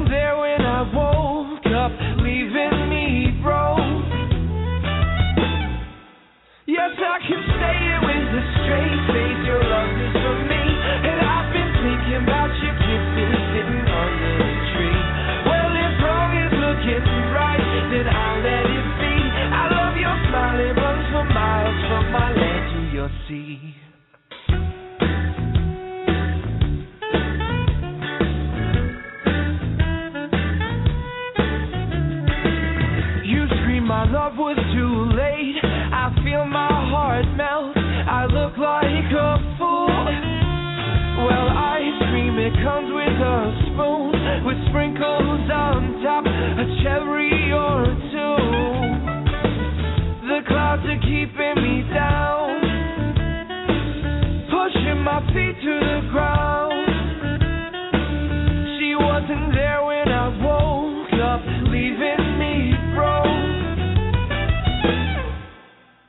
wasn't there when I woke up, leaving me broke. Yes, I can say it with a straight face, your love is for me. And I've been thinking about your kisses sitting under the tree. Well, if wrong is looking right, then I'll let it be. I love your smile, it runs for miles from my land to your sea. My love was too late. I feel my heart melt. I look like a fool. Well, ice cream, it comes with a spoon, with sprinkles on top, a cherry or two. The clouds are keeping me down, pushing my feet to the ground. She wasn't there when I woke up, leaving me broke.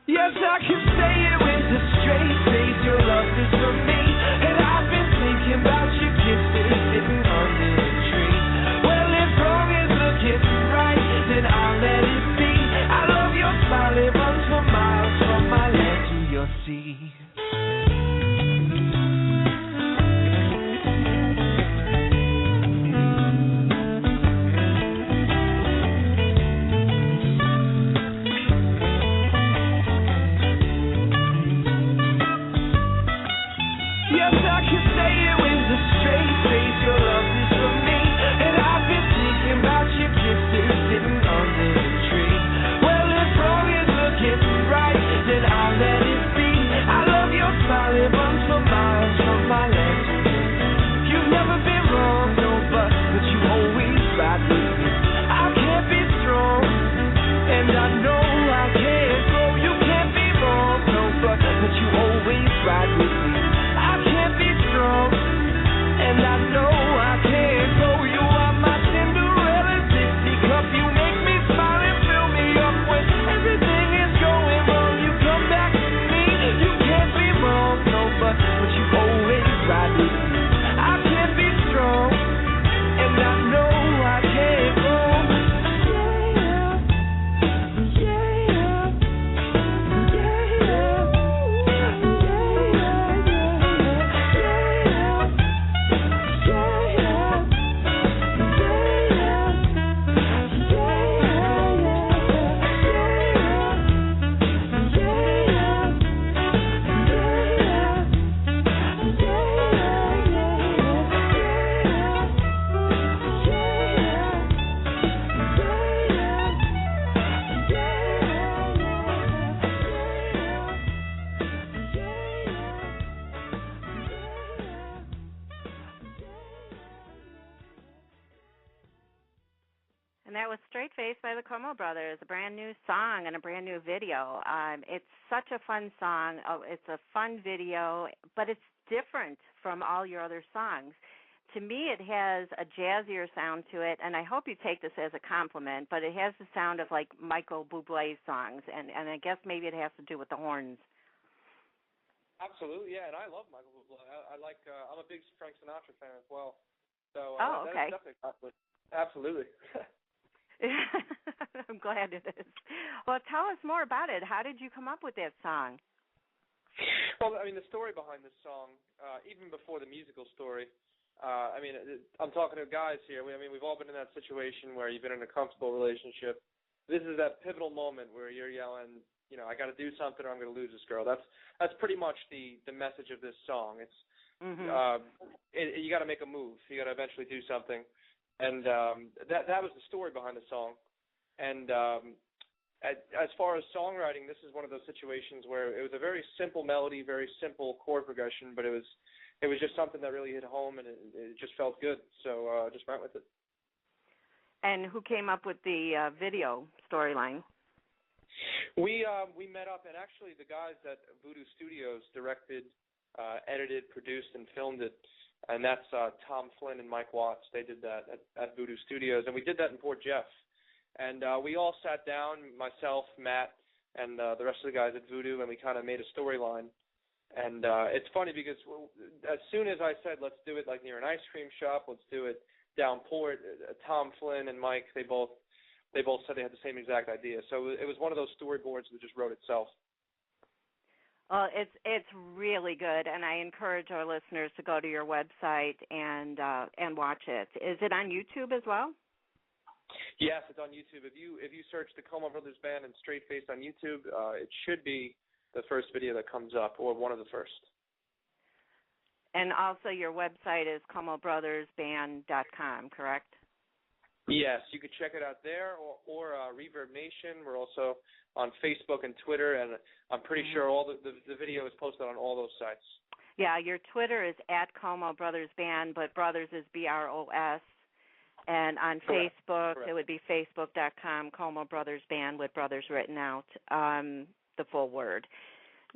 Yes, I can say it with a straight face, your love is for me. And I've been thinking about your kisses sitting under the tree. Well, if wrong is looking right, then I'll let it be. I love your smile, it runs for miles from my land to your sea. Brothers, a brand new song and a brand new video. It's such a fun song. It's a fun video, but it's different from all your other songs. To me, it has a jazzier sound to it, and I hope you take this as a compliment, but it has the sound of like Michael Bublé's songs, and I guess maybe it has to do with the horns. Absolutely, yeah, and I love Michael Bublé. I'm a big Frank Sinatra fan as well. So okay. That is definitely absolutely. I'm glad it is. Well, tell us more about it. How did you come up with that song? Well, I mean, the story behind this song, even before the musical story, I'm talking to guys here. We've all been in that situation where you've been in a comfortable relationship. This is that pivotal moment where you're yelling, I got to do something or I'm going to lose this girl. That's pretty much the message of this song. It's you got to make a move. You got to eventually do something. And that was the story behind the song. And as far as songwriting, this is one of those situations where it was a very simple melody, very simple chord progression, but it was just something that really hit home, and it just felt good. So just went with it. And who came up with the video storyline? We met up, and actually the guys at VuDu Studios directed, edited, produced, and filmed it. And that's Tom Flynn and Mike Watts. They did that at VuDu Studios, and we did that in Port Jeff. And we all sat down, myself, Matt, and the rest of the guys at VuDu, and we kind of made a storyline. And it's funny because as soon as I said, let's do it like near an ice cream shop, let's do it down Port, Tom Flynn and Mike, they both said they had the same exact idea. So it was one of those storyboards that just wrote itself. Well, it's really good, and I encourage our listeners to go to your website and watch it. Is it on YouTube as well? Yes, it's on YouTube. If you search the Como Brothers Band and Straight Face on YouTube, it should be the first video that comes up, or one of the first. And also your website is comobrothersband.com, correct? Yes, you could check it out there, or Reverb Nation. We're also on Facebook and Twitter, and I'm pretty sure all the video is posted on all those sites. Yeah, your Twitter is at Como Brothers Band, but Brothers is BROS. And on Correct. Facebook, Correct. It would be facebook.com, Como Brothers Band, with brothers written out, the full word.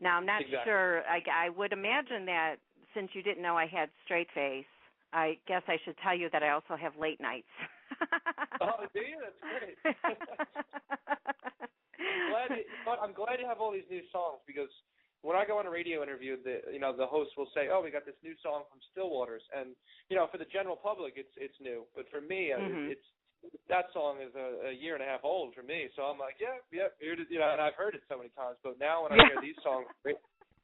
Now, I'm not sure. I would imagine that since you didn't know I had straight face, I guess I should tell you that I also have late nights. Oh, do you? That's great. I'm glad you have all these new songs, because when I go on a radio interview, the host will say, "Oh, we got this new song from Stillwaters," and for the general public, it's new, but for me, it's that song is a year and a half old for me. So I'm like, yeah, here it is, and I've heard it so many times, but now when I hear these songs,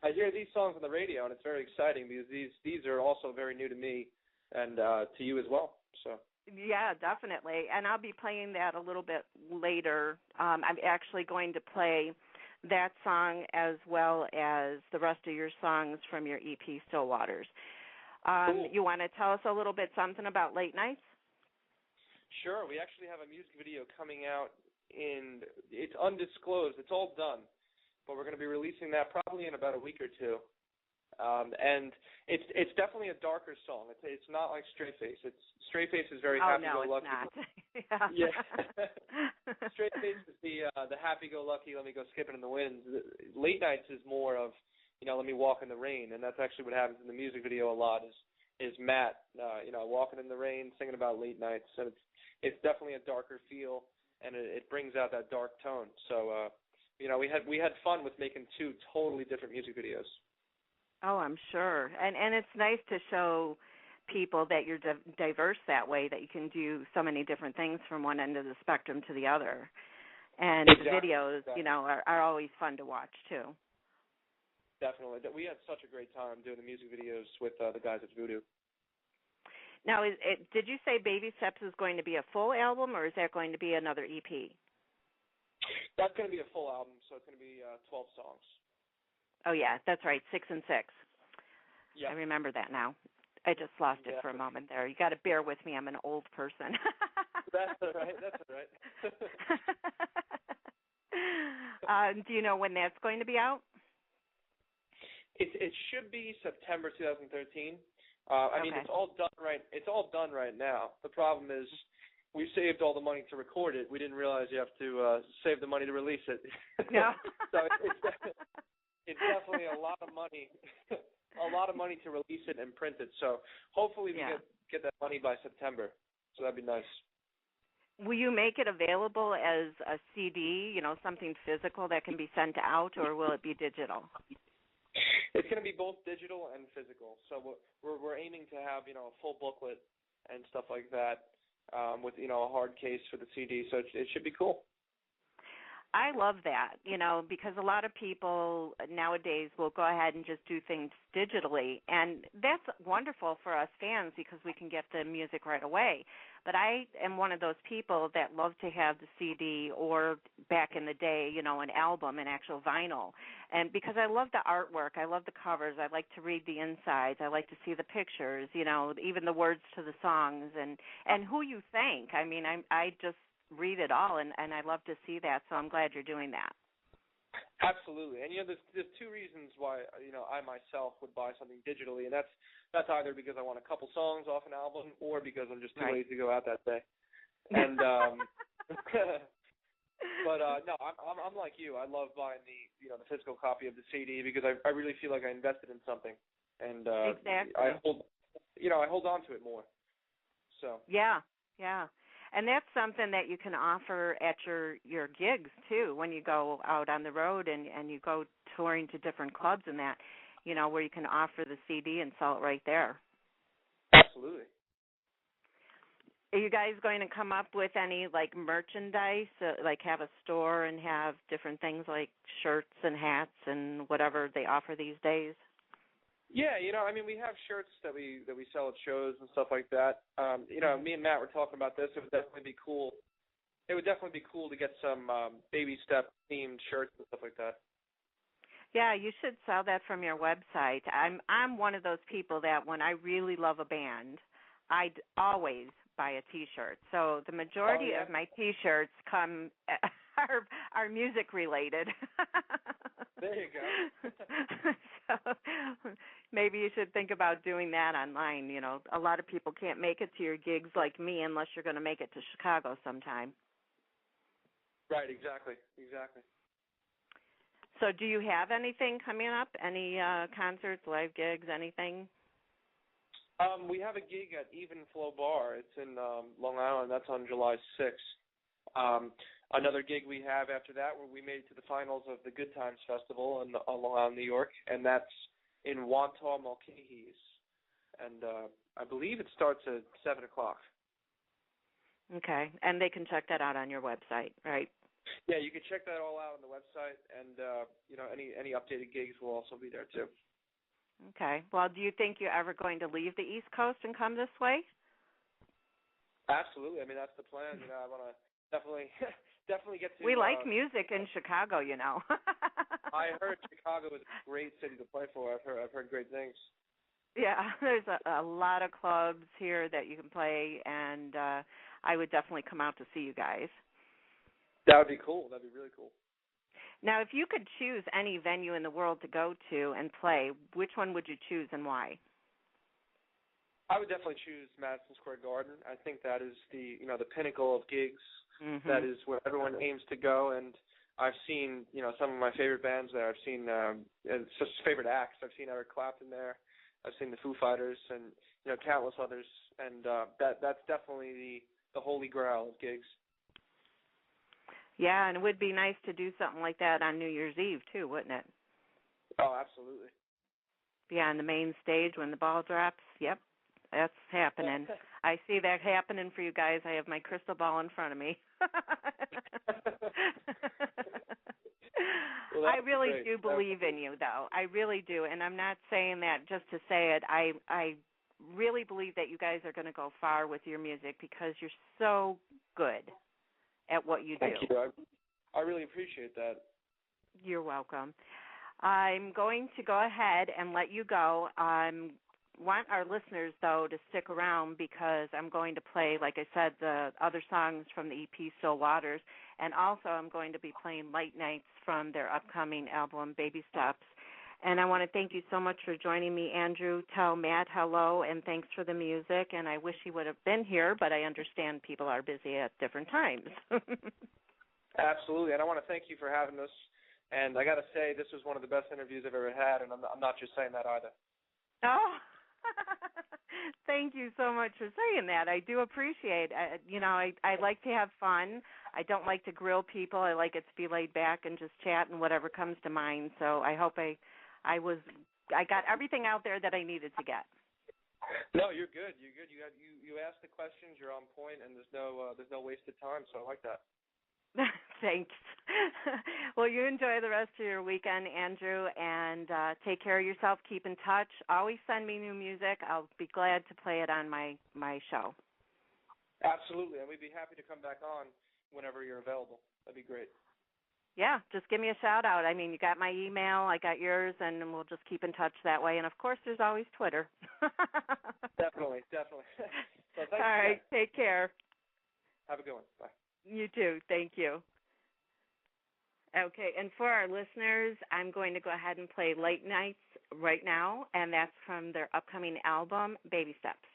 I hear these songs on the radio, and it's very exciting because these are also very new to me and to you as well. So. Yeah, definitely. And I'll be playing that a little bit later. I'm actually going to play that song as well as the rest of your songs from your EP, Stillwaters. Cool. You want to tell us a little bit something about Late Nights? Sure. We actually have a music video coming out it's undisclosed. It's all done, but we're going to be releasing that probably in about a week or two. And it's definitely a darker song. It's not like Straight Face. Straight Face is very happy-go-lucky. Oh, no, it's not. Yeah. Straight Face is the happy-go-lucky, let me go skipping in the wind. Late Nights is more of, let me walk in the rain, and that's actually what happens in the music video a lot is Matt, walking in the rain, singing about late nights, and it's definitely a darker feel, and it brings out that dark tone. So, we had fun with making two totally different music videos. Oh, I'm sure. And it's nice to show people that you're diverse that way, that you can do so many different things from one end of the spectrum to the other. And Exactly. The videos, are always fun to watch, too. Definitely. We had such a great time doing the music videos with the guys at VuDu. Now, did you say Baby Steps is going to be a full album, or is that going to be another EP? That's going to be a full album, so it's going to be 12 songs. Oh, yeah, that's right, 6 and 6. Yeah. I remember that now. I just lost it for a moment there. You got to bear with me. I'm an old person. That's all right. That's all right. Do you know when that's going to be out? It should be September 2013. I mean, it's all done right. It's all done right now. The problem is, we saved all the money to record it. We didn't realize you have to save the money to release it. No. So it's definitely a lot of money, to release it and print it. So hopefully we get that money by September. So that'd be nice. Will you make it available as a CD, something physical that can be sent out, or will it be digital? It's going to be both digital and physical. So we're aiming to have, a full booklet and stuff like that with, a hard case for the CD. So it should be cool. I love that, because a lot of people nowadays will go ahead and just do things digitally, and that's wonderful for us fans because we can get the music right away. But I am one of those people that love to have the CD, or back in the day, an album, an actual vinyl. And because I love the artwork, I love the covers, I like to read the insides, I like to see the pictures, even the words to the songs, and who you thank. I mean, I just read it all, and I love to see that, so I'm glad you're doing that. Absolutely. And, there's two reasons why, I myself would buy something digitally, and that's either because I want a couple songs off an album or because I'm just too lazy to go out that day. And, but, no, I'm like you. I love buying the physical copy of the CD because I really feel like I invested in something. And exactly. I hold on to it more. So. Yeah. And that's something that you can offer at your gigs, too, when you go out on the road and you go touring to different clubs and that, where you can offer the CD and sell it right there. Absolutely. Are you guys going to come up with any like merchandise, like have a store and have different things like shirts and hats and whatever they offer these days? Yeah, I mean, we have shirts that we sell at shows and stuff like that. Me and Matt were talking about this. It would definitely be cool. It would definitely be cool to get some baby step themed shirts and stuff like that. Yeah, you should sell that from your website. I'm one of those people that when I really love a band, I'd always buy a T-shirt. So the majority of my T-shirts are music related. There you go. So maybe you should think about doing that online. A lot of people can't make it to your gigs like me unless you're going to make it to Chicago sometime. Right, exactly. So do you have anything coming up? Any concerts, live gigs, anything? We have a gig at Even Flow Bar. It's in Long Island. That's on July 6th. Another gig we have after that, where we made it to the finals of the Good Times Festival in Long Island, New York, and that's in Wantagh, Mulcahy's. And I believe it starts at 7 o'clock. Okay, and they can check that out on your website, right? Yeah, you can check that all out on the website, and any updated gigs will also be there too. Okay. Well, do you think you're ever going to leave the East Coast and come this way? Absolutely. I mean, that's the plan. I want to definitely get to. We like music in Chicago, I heard Chicago is a great city to play for. I've heard great things. Yeah, there's a lot of clubs here that you can play, and I would definitely come out to see you guys. That would be cool. That'd be really cool. Now, if you could choose any venue in the world to go to and play, which one would you choose and why? I would definitely choose Madison Square Garden. I think that is the pinnacle of gigs. Mm-hmm. That is where everyone aims to go. And I've seen some of my favorite bands there. I've seen such favorite acts. I've seen Eric Clapton there. I've seen the Foo Fighters and countless others. And that's definitely the holy grail of gigs. Yeah, and it would be nice to do something like that on New Year's Eve, too, wouldn't it? Oh, absolutely. Yeah, on the main stage when the ball drops. Yep, that's happening. I see that happening for you guys. I have my crystal ball in front of me. Well, I really do believe in you, though. I really do, and I'm not saying that just to say it. I really believe that you guys are going to go far with your music because you're so good at what you do. Thank you. I really appreciate that. You're welcome. I'm going to go ahead and let you go. I want our listeners, though, to stick around because I'm going to play, like I said, the other songs from the EP Still Waters, and also I'm going to be playing Light Nights from their upcoming album, Baby Steps. And I want to thank you so much for joining me, Andrew. Tell Matt hello, and thanks for the music. And I wish he would have been here, but I understand people are busy at different times. Absolutely, and I want to thank you for having us. And I got to say, this was one of the best interviews I've ever had, and I'm not just saying that either. Oh, thank you so much for saying that. I do appreciate it. I like to have fun. I don't like to grill people. I like it to be laid back and just chat and whatever comes to mind. So I hope I got everything out there that I needed to get. No, you're good. You're good. You asked the questions. You're on point, and there's no wasted time. So I like that. Thanks. Well, you enjoy the rest of your weekend, Andrew, and take care of yourself. Keep in touch. Always send me new music. I'll be glad to play it on my show. Absolutely, and we'd be happy to come back on whenever you're available. That'd be great. Yeah, just give me a shout out. I mean, you got my email, I got yours, and we'll just keep in touch that way. And, of course, there's always Twitter. Definitely. So thanks. All right, take care. Have a good one. Bye. You too. Thank you. Okay, and for our listeners, I'm going to go ahead and play Late Nights right now, and that's from their upcoming album, Baby Steps.